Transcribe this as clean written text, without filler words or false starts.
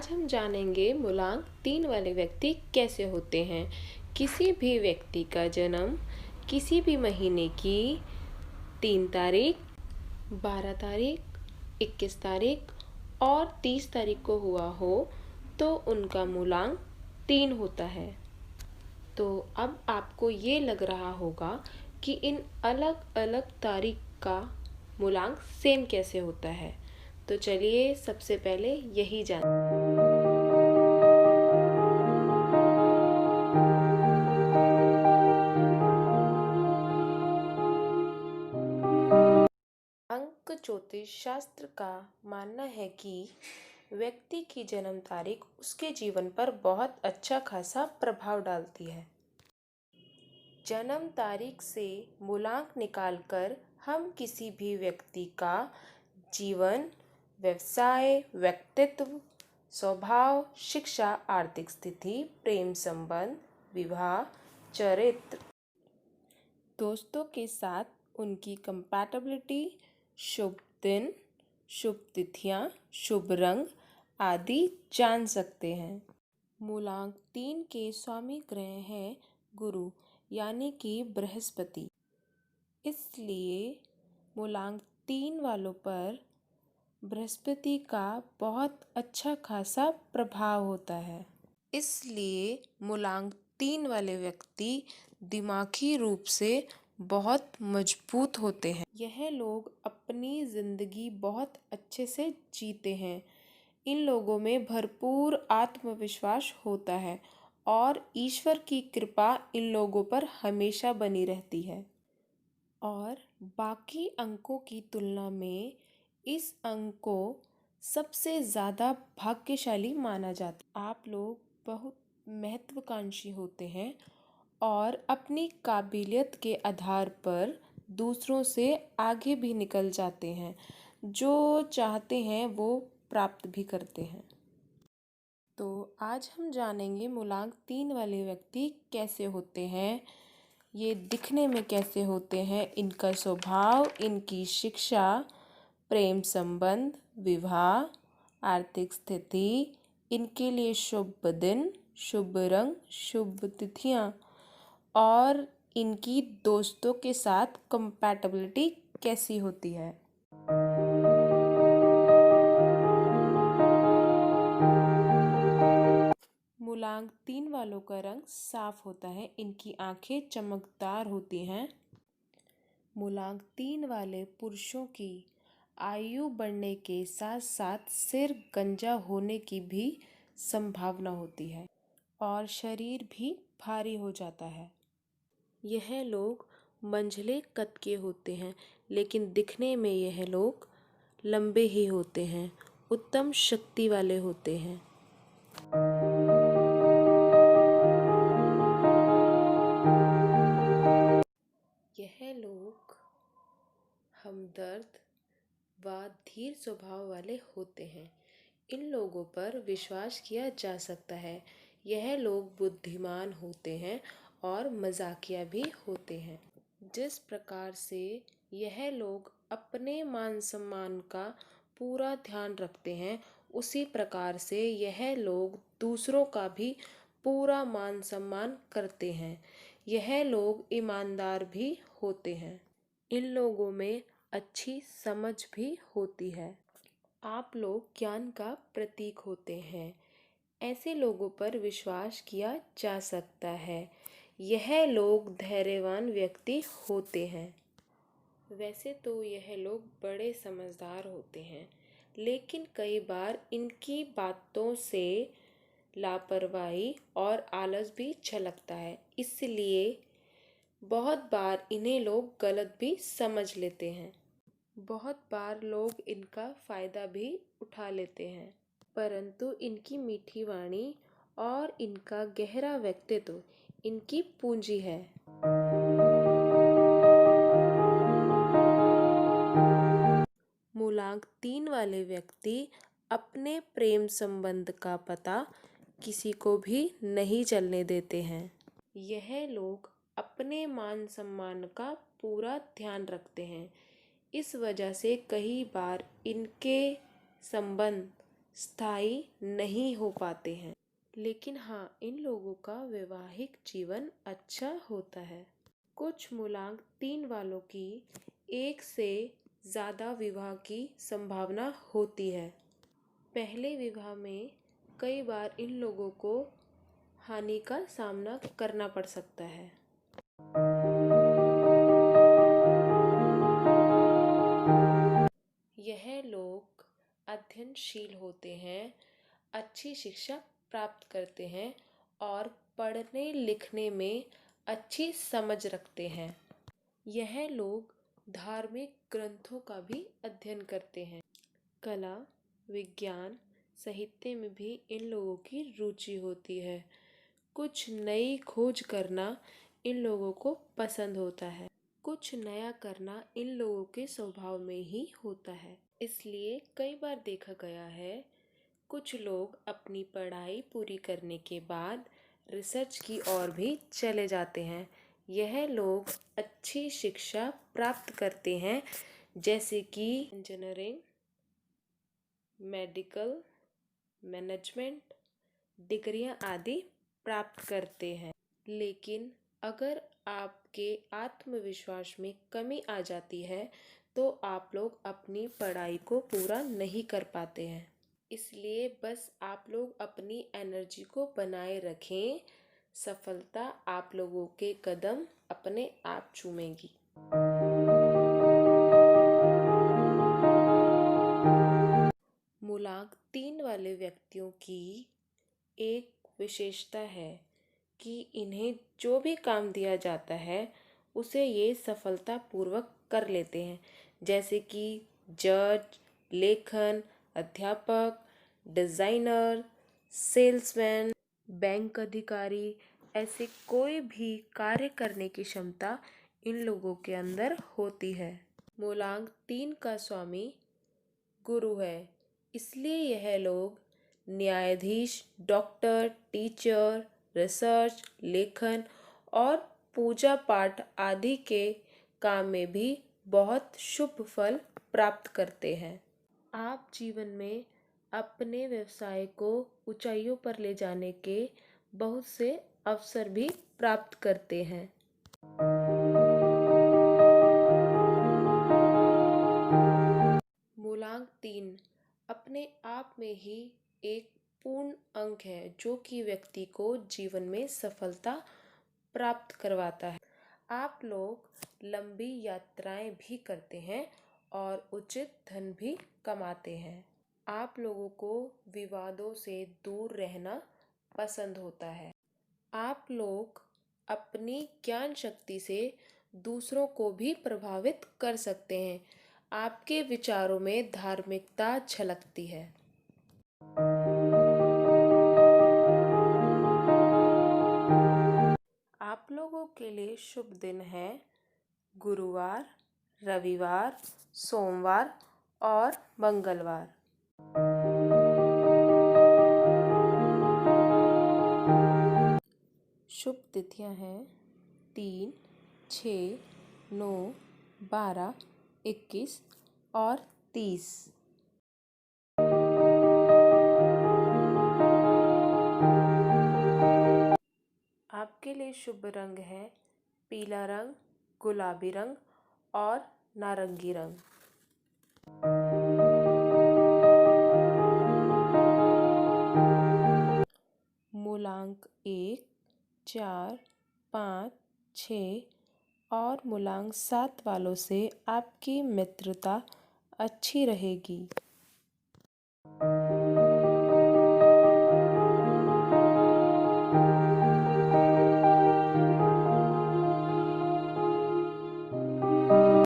आज हम जानेंगे मूलांक 3 वाले व्यक्ति कैसे होते हैं। किसी भी व्यक्ति का जन्म किसी भी महीने की 3 तारीख, 12 तारीख, 21 तारीख और 30 तारीख को हुआ हो तो उनका मूलांक 3 होता है। तो अब आपको ये लग रहा होगा कि इन अलग अलग तारीख का मूलांक सेम कैसे होता है। तो चलिए सबसे पहले यही जान अंक ज्योतिष शास्त्र का मानना है कि व्यक्ति की जन्म तारीख उसके जीवन पर बहुत अच्छा खासा प्रभाव डालती है। जन्म तारीख से मूलांक निकालकर हम किसी भी व्यक्ति का जीवन, व्यवसाय, व्यक्तित्व, स्वभाव, शिक्षा, आर्थिक स्थिति, प्रेम संबंध, विवाह, चरित्र, दोस्तों के साथ उनकी कंपैटिबिलिटी, शुभ दिन, शुभ तिथियां, शुभ रंग आदि जान सकते हैं। मूलांक 3 के स्वामी ग्रह हैं गुरु यानी कि बृहस्पति। इसलिए मूलांक 3 वालों पर बृहस्पति का बहुत अच्छा खासा प्रभाव होता है। इसलिए मूलांक 3 वाले व्यक्ति दिमागी रूप से बहुत मजबूत होते हैं। यह लोग अपनी ज़िंदगी बहुत अच्छे से जीते हैं। इन लोगों में भरपूर आत्मविश्वास होता है और ईश्वर की कृपा इन लोगों पर हमेशा बनी रहती है। और बाकी अंकों की तुलना में इस अंक को सबसे ज़्यादा भाग्यशाली माना जाता है। आप लोग बहुत महत्वाकांक्षी होते हैं और अपनी काबिलियत के आधार पर दूसरों से आगे भी निकल जाते हैं। जो चाहते हैं वो प्राप्त भी करते हैं। तो आज हम जानेंगे मूलांक 3 वाले व्यक्ति कैसे होते हैं, ये दिखने में कैसे होते हैं, इनका स्वभाव, इनकी शिक्षा, प्रेम संबंध, विवाह, आर्थिक स्थिति, इनके लिए शुभ दिन, शुभ रंग, शुभ तिथियां और इनकी दोस्तों के साथ कंपैटिबिलिटी कैसी होती है। मूलांक 3 वालों का रंग साफ होता है, इनकी आंखें चमकदार होती हैं। मूलांक 3 वाले पुरुषों की आयु बढ़ने के साथ साथ सिर गंजा होने की भी संभावना होती है और शरीर भी भारी हो जाता है। यह लोग मंझले कद के होते हैं लेकिन दिखने में यह लोग लंबे ही होते हैं, उत्तम शक्ति वाले होते हैं। यह लोग हमदर्द व धीर स्वभाव वाले होते हैं। इन लोगों पर विश्वास किया जा सकता है। यह लोग बुद्धिमान होते हैं और मजाकिया भी होते हैं। जिस प्रकार से यह लोग अपने मान सम्मान का पूरा ध्यान रखते हैं, उसी प्रकार से यह लोग दूसरों का भी पूरा मान सम्मान करते हैं। यह लोग ईमानदार भी होते हैं। इन लोगों में अच्छी समझ भी होती है। आप लोग ज्ञान का प्रतीक होते हैं। ऐसे लोगों पर विश्वास किया जा सकता है। यह लोग धैर्यवान व्यक्ति होते हैं। वैसे तो यह लोग बड़े समझदार होते हैं, लेकिन कई बार इनकी बातों से लापरवाही और आलस भी झलकता है। इसलिए बहुत बार इन्हें लोग गलत भी समझ लेते हैं। बहुत बार लोग इनका फ़ायदा भी उठा लेते हैं, परंतु इनकी मीठी वाणी और इनका गहरा व्यक्तित्व इनकी पूंजी है। मूलांक 3 वाले व्यक्ति अपने प्रेम संबंध का पता किसी को भी नहीं चलने देते हैं। यह लोग अपने मान सम्मान का पूरा ध्यान रखते हैं। इस वजह से कई बार इनके संबंध स्थायी नहीं हो पाते हैं। लेकिन हाँ, इन लोगों का वैवाहिक जीवन अच्छा होता है। कुछ मूलांक 3 वालों की एक से ज़्यादा विवाह की संभावना होती है। पहले विवाह में कई बार इन लोगों को हानि का सामना करना पड़ सकता है। यह लोग अध्ययनशील होते हैं, अच्छी शिक्षा प्राप्त करते हैं और पढ़ने लिखने में अच्छी समझ रखते हैं। यह लोग धार्मिक ग्रंथों का भी अध्ययन करते हैं। कला, विज्ञान, साहित्य में भी इन लोगों की रुचि होती है। कुछ नई खोज करना इन लोगों को पसंद होता है। कुछ नया करना इन लोगों के स्वभाव में ही होता है। इसलिए कई बार देखा गया है, कुछ लोग अपनी पढ़ाई पूरी करने के बाद रिसर्च की ओर भी चले जाते हैं। यह लोग अच्छी शिक्षा प्राप्त करते हैं, जैसे कि इंजीनियरिंग, मेडिकल, मैनेजमेंट डिग्रियां आदि प्राप्त करते हैं। लेकिन अगर आपके आत्मविश्वास में कमी आ जाती है तो आप लोग अपनी पढ़ाई को पूरा नहीं कर पाते हैं। इसलिए बस आप लोग अपनी एनर्जी को बनाए रखें। सफलता आप लोगों के कदम अपने आप चूमेगी। मूलांक 3 वाले व्यक्तियों की एक विशेषता है कि इन्हें जो भी काम दिया जाता है उसे ये सफलतापूर्वक कर लेते हैं, जैसे कि जज, लेखन, अध्यापक, डिज़ाइनर, सेल्समैन, बैंक अधिकारी। ऐसे कोई भी कार्य करने की क्षमता इन लोगों के अंदर होती है। मूलांक 3 का स्वामी गुरु है, इसलिए यह लोग न्यायाधीश, डॉक्टर, टीचर, रिसर्च, लेखन और पूजा पाठ आदि के काम में भी बहुत शुभ फल प्राप्त करते हैं। आप जीवन में अपने व्यवसाय को ऊंचाइयों पर ले जाने के बहुत से अवसर भी प्राप्त करते हैं। मूलांक 3 अपने आप में ही एक पूर्ण अंक है, जो कि व्यक्ति को जीवन में सफलता प्राप्त करवाता है। आप लोग लंबी यात्राएं भी करते हैं और उचित धन भी कमाते हैं। आप लोगों को विवादों से दूर रहना पसंद होता है। आप लोग अपनी ज्ञान शक्ति से दूसरों को भी प्रभावित कर सकते हैं। आपके विचारों में धार्मिकता झलकती है। आप लोगों के लिए शुभ दिन है गुरुवार, रविवार, सोमवार और मंगलवार। शुभ तिथियां हैं 3, 6, 9, 12, 21 और 30। आपके लिए शुभ रंग है पीला रंग, गुलाबी रंग और नारंगी रंग। मूलांक 1, 4, 5, 6 और मूलांक 7 वालों से आपकी मित्रता अच्छी रहेगी।